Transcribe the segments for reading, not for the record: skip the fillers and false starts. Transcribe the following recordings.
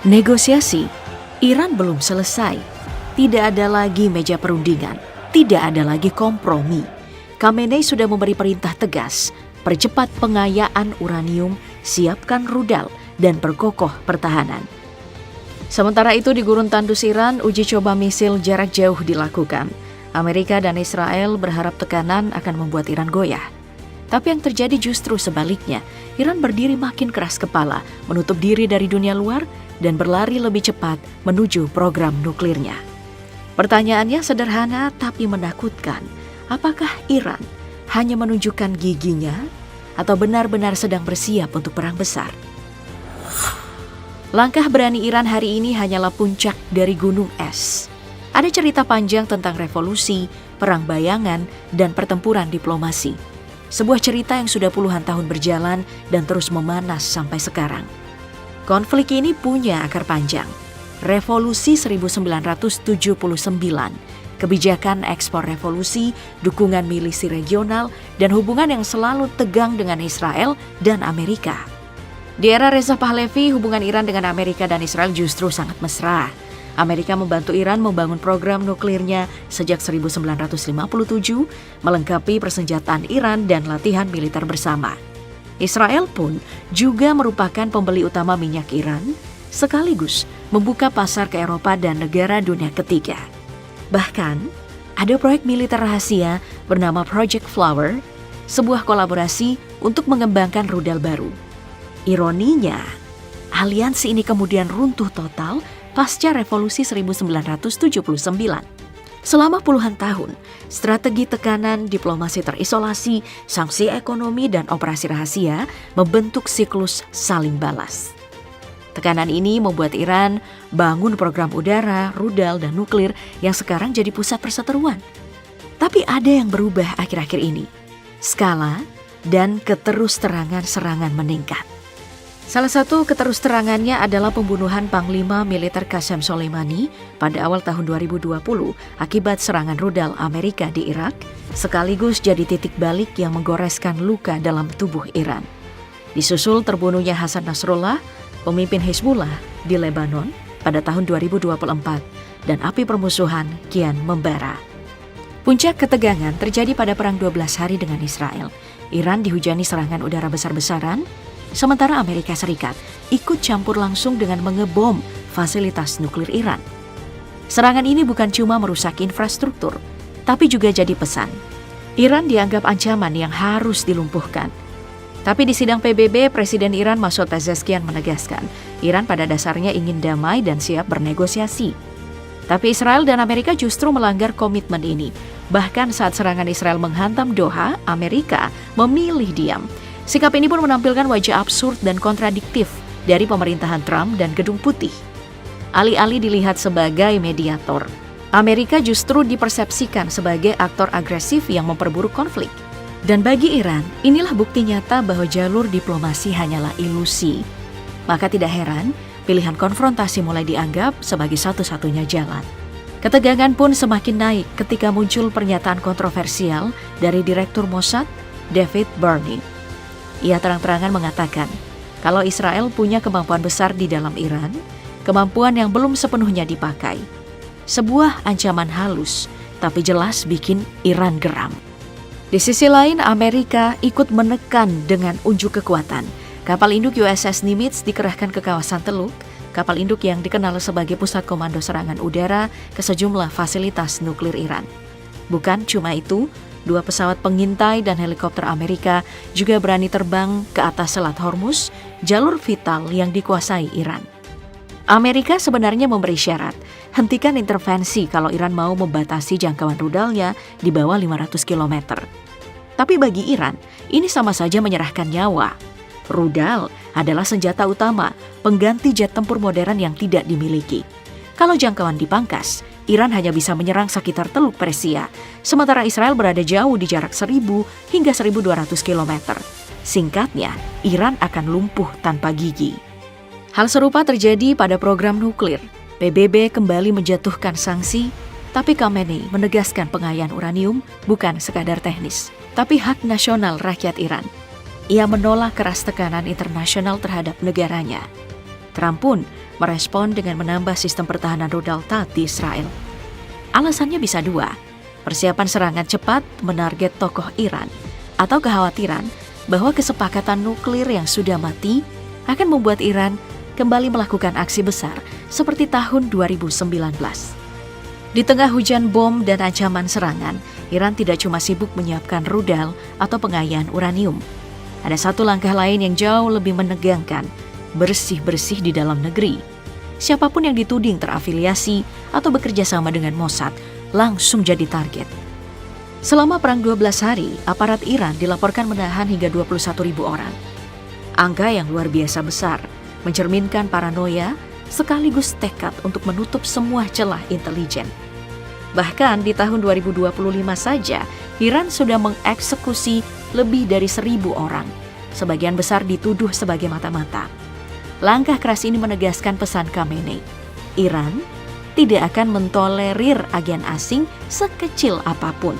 Negosiasi, Iran belum selesai. Tidak ada lagi meja perundingan, tidak ada lagi kompromi. Khamenei sudah memberi perintah tegas, percepat pengayaan uranium, siapkan rudal, dan perkokoh pertahanan. Sementara itu di gurun tandus Iran, uji coba misil jarak jauh dilakukan. Amerika dan Israel berharap tekanan akan membuat Iran goyah. Tapi yang terjadi justru sebaliknya. Iran berdiri makin keras kepala, menutup diri dari dunia luar, dan berlari lebih cepat menuju program nuklirnya. Pertanyaannya sederhana tapi menakutkan. Apakah Iran hanya menunjukkan giginya atau benar-benar sedang bersiap untuk perang besar? Langkah berani Iran hari ini hanyalah puncak dari gunung es. Ada cerita panjang tentang revolusi, perang bayangan, dan pertempuran diplomasi. Sebuah cerita yang sudah puluhan tahun berjalan dan terus memanas sampai sekarang. Konflik ini punya akar panjang. Revolusi 1979, kebijakan ekspor revolusi, dukungan milisi regional, dan hubungan yang selalu tegang dengan Israel dan Amerika. Di era Reza Pahlavi, hubungan Iran dengan Amerika dan Israel justru sangat mesra. Amerika membantu Iran membangun program nuklirnya sejak 1957, melengkapi persenjataan Iran dan latihan militer bersama. Israel pun juga merupakan pembeli utama minyak Iran, sekaligus membuka pasar ke Eropa dan negara dunia ketiga. Bahkan, ada proyek militer rahasia bernama Project Flower, sebuah kolaborasi untuk mengembangkan rudal baru. Ironinya, aliansi ini kemudian runtuh total pasca revolusi 1979. Selama puluhan tahun, strategi tekanan, diplomasi terisolasi, sanksi ekonomi, dan operasi rahasia membentuk siklus saling balas. Tekanan ini membuat Iran bangun program udara, rudal, dan nuklir yang sekarang jadi pusat perseteruan. Tapi ada yang berubah akhir-akhir ini. Skala dan keterus-terangan serangan meningkat. Salah satu keterus-terangannya adalah pembunuhan Panglima Militer Qasem Soleimani pada awal tahun 2020 akibat serangan rudal Amerika di Irak, sekaligus jadi titik balik yang menggoreskan luka dalam tubuh Iran. Disusul terbunuhnya Hasan Nasrullah, pemimpin Hizbullah di Lebanon pada tahun 2024, dan api permusuhan kian membara. Puncak ketegangan terjadi pada Perang 12 Hari dengan Israel. Iran dihujani serangan udara besar-besaran, sementara Amerika Serikat ikut campur langsung dengan mengebom fasilitas nuklir Iran. Serangan ini bukan cuma merusak infrastruktur, tapi juga jadi pesan. Iran dianggap ancaman yang harus dilumpuhkan. Tapi di sidang PBB, Presiden Iran Masoud Pezeshkian menegaskan, Iran pada dasarnya ingin damai dan siap bernegosiasi. Tapi Israel dan Amerika justru melanggar komitmen ini. Bahkan saat serangan Israel menghantam Doha, Amerika memilih diam. Sikap ini pun menampilkan wajah absurd dan kontradiktif dari pemerintahan Trump dan Gedung Putih. Alih-alih dilihat sebagai mediator, Amerika justru dipersepsikan sebagai aktor agresif yang memperburuk konflik. Dan bagi Iran, inilah bukti nyata bahwa jalur diplomasi hanyalah ilusi. Maka tidak heran, pilihan konfrontasi mulai dianggap sebagai satu-satunya jalan. Ketegangan pun semakin naik ketika muncul pernyataan kontroversial dari Direktur Mossad, David Barney. Ia terang-terangan mengatakan, kalau Israel punya kemampuan besar di dalam Iran, kemampuan yang belum sepenuhnya dipakai. Sebuah ancaman halus, tapi jelas bikin Iran geram. Di sisi lain, Amerika ikut menekan dengan unjuk kekuatan. Kapal induk USS Nimitz dikerahkan ke kawasan Teluk, kapal induk yang dikenal sebagai pusat komando serangan udara ke sejumlah fasilitas nuklir Iran. Bukan cuma itu, 2 pesawat pengintai dan helikopter Amerika juga berani terbang ke atas Selat Hormuz, jalur vital yang dikuasai Iran. Amerika sebenarnya memberi syarat, hentikan intervensi kalau Iran mau membatasi jangkauan rudalnya di bawah 500 km. Tapi bagi Iran, ini sama saja menyerahkan nyawa. Rudal adalah senjata utama, pengganti jet tempur modern yang tidak dimiliki. Kalau jangkauan dipangkas, Iran hanya bisa menyerang sekitar Teluk Persia, sementara Israel berada jauh di jarak 1.000 hingga 1.200 km. Singkatnya, Iran akan lumpuh tanpa gigi. Hal serupa terjadi pada program nuklir. PBB kembali menjatuhkan sanksi, tapi Khamenei menegaskan pengayaan uranium bukan sekadar teknis, tapi hak nasional rakyat Iran. Ia menolak keras tekanan internasional terhadap negaranya. Trump pun merespon dengan menambah sistem pertahanan rudal THAAD di Israel. Alasannya bisa dua, persiapan serangan cepat menarget tokoh Iran, atau kekhawatiran bahwa kesepakatan nuklir yang sudah mati akan membuat Iran kembali melakukan aksi besar seperti tahun 2019. Di tengah hujan bom dan ancaman serangan, Iran tidak cuma sibuk menyiapkan rudal atau pengayaan uranium. Ada satu langkah lain yang jauh lebih menegangkan, bersih-bersih di dalam negeri. Siapapun yang dituding terafiliasi atau bekerja sama dengan Mossad langsung jadi target. Selama perang 12 hari, aparat Iran dilaporkan menahan hingga 21.000 orang. Angka yang luar biasa besar, mencerminkan paranoia sekaligus tekad untuk menutup semua celah intelijen. Bahkan di tahun 2025 saja, Iran sudah mengeksekusi lebih dari 1.000 orang. Sebagian besar dituduh sebagai mata-mata. Langkah keras ini menegaskan pesan Khamenei. Iran tidak akan mentolerir agen asing sekecil apapun.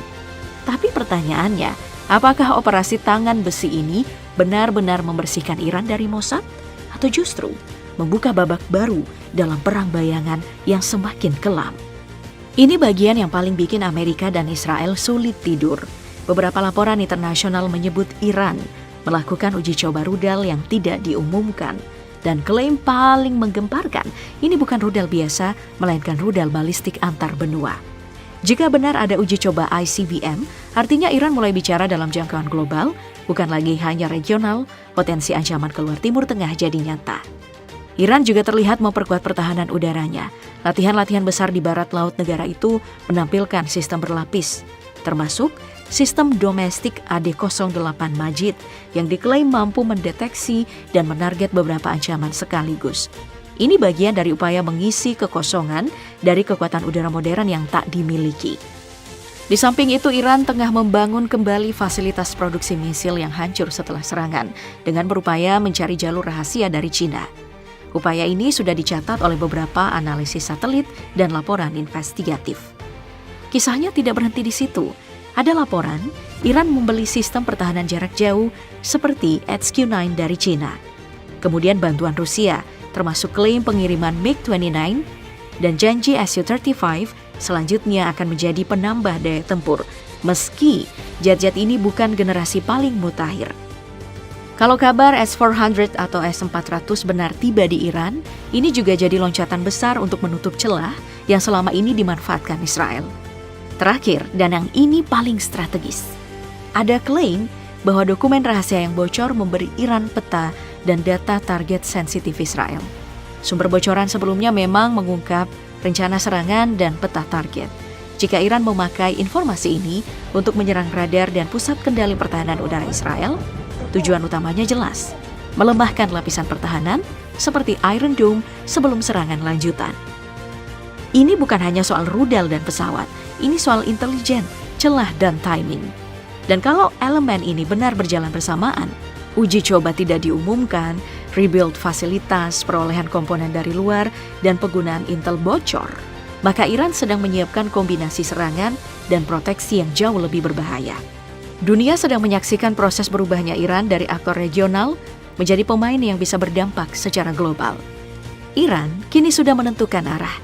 Tapi pertanyaannya, apakah operasi tangan besi ini benar-benar membersihkan Iran dari Mossad? Atau justru membuka babak baru dalam perang bayangan yang semakin kelam? Ini bagian yang paling bikin Amerika dan Israel sulit tidur. Beberapa laporan internasional menyebut Iran melakukan uji coba rudal yang tidak diumumkan. Dan klaim paling menggemparkan, ini bukan rudal biasa, melainkan rudal balistik antar benua. Jika benar ada uji coba ICBM, artinya Iran mulai bicara dalam jangkauan global, bukan lagi hanya regional, potensi ancaman keluar Timur Tengah jadi nyata. Iran juga terlihat memperkuat pertahanan udaranya. Latihan-latihan besar di barat laut negara itu menampilkan sistem berlapis, termasuk sistem domestik AD-08 Majid yang diklaim mampu mendeteksi dan menarget beberapa ancaman sekaligus. Ini bagian dari upaya mengisi kekosongan dari kekuatan udara modern yang tak dimiliki. Di samping itu, Iran tengah membangun kembali fasilitas produksi misil yang hancur setelah serangan dengan berupaya mencari jalur rahasia dari Cina. Upaya ini sudah dicatat oleh beberapa analisis satelit dan laporan investigatif. Kisahnya tidak berhenti di situ. Ada laporan Iran membeli sistem pertahanan jarak jauh seperti HQ-9 dari Cina. Kemudian bantuan Rusia, termasuk klaim pengiriman MiG-29 dan janji Su-35 selanjutnya akan menjadi penambah daya tempur, meski jet-jet ini bukan generasi paling mutakhir. Kalau kabar S-400 atau S-400 benar tiba di Iran, ini juga jadi loncatan besar untuk menutup celah yang selama ini dimanfaatkan Israel. Terakhir, dan yang ini paling strategis, ada klaim bahwa dokumen rahasia yang bocor memberi Iran peta dan data target sensitif Israel. Sumber bocoran sebelumnya memang mengungkap rencana serangan dan peta target. Jika Iran memakai informasi ini untuk menyerang radar dan pusat kendali pertahanan udara Israel, tujuan utamanya jelas, melemahkan lapisan pertahanan seperti Iron Dome sebelum serangan lanjutan. Ini bukan hanya soal rudal dan pesawat, ini soal intelijen, celah dan timing. Dan kalau elemen ini benar berjalan bersamaan, uji coba tidak diumumkan, rebuild fasilitas, perolehan komponen dari luar, dan penggunaan intel bocor, maka Iran sedang menyiapkan kombinasi serangan dan proteksi yang jauh lebih berbahaya. Dunia sedang menyaksikan proses berubahnya Iran dari aktor regional menjadi pemain yang bisa berdampak secara global. Iran kini sudah menentukan arah,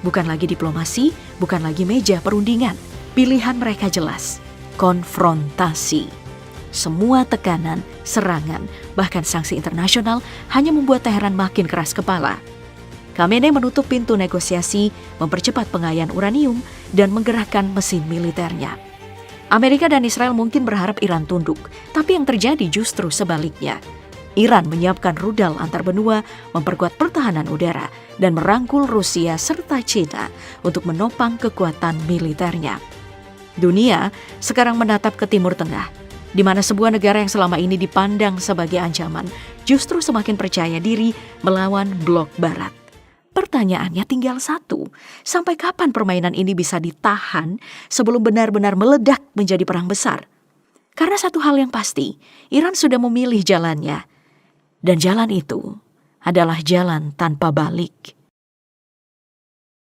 bukan lagi diplomasi, bukan lagi meja perundingan. Pilihan mereka jelas, konfrontasi. Semua tekanan, serangan, bahkan sanksi internasional hanya membuat Teheran makin keras kepala. Khamenei menutup pintu negosiasi, mempercepat pengayaan uranium, dan menggerakkan mesin militernya. Amerika dan Israel mungkin berharap Iran tunduk, tapi yang terjadi justru sebaliknya. Iran menyiapkan rudal antar benua, memperkuat pertahanan udara, dan merangkul Rusia serta Cina untuk menopang kekuatan militernya. Dunia sekarang menatap ke Timur Tengah, di mana sebuah negara yang selama ini dipandang sebagai ancaman justru semakin percaya diri melawan blok Barat. Pertanyaannya tinggal satu, sampai kapan permainan ini bisa ditahan sebelum benar-benar meledak menjadi perang besar? Karena satu hal yang pasti, Iran sudah memilih jalannya. Dan jalan itu adalah jalan tanpa balik.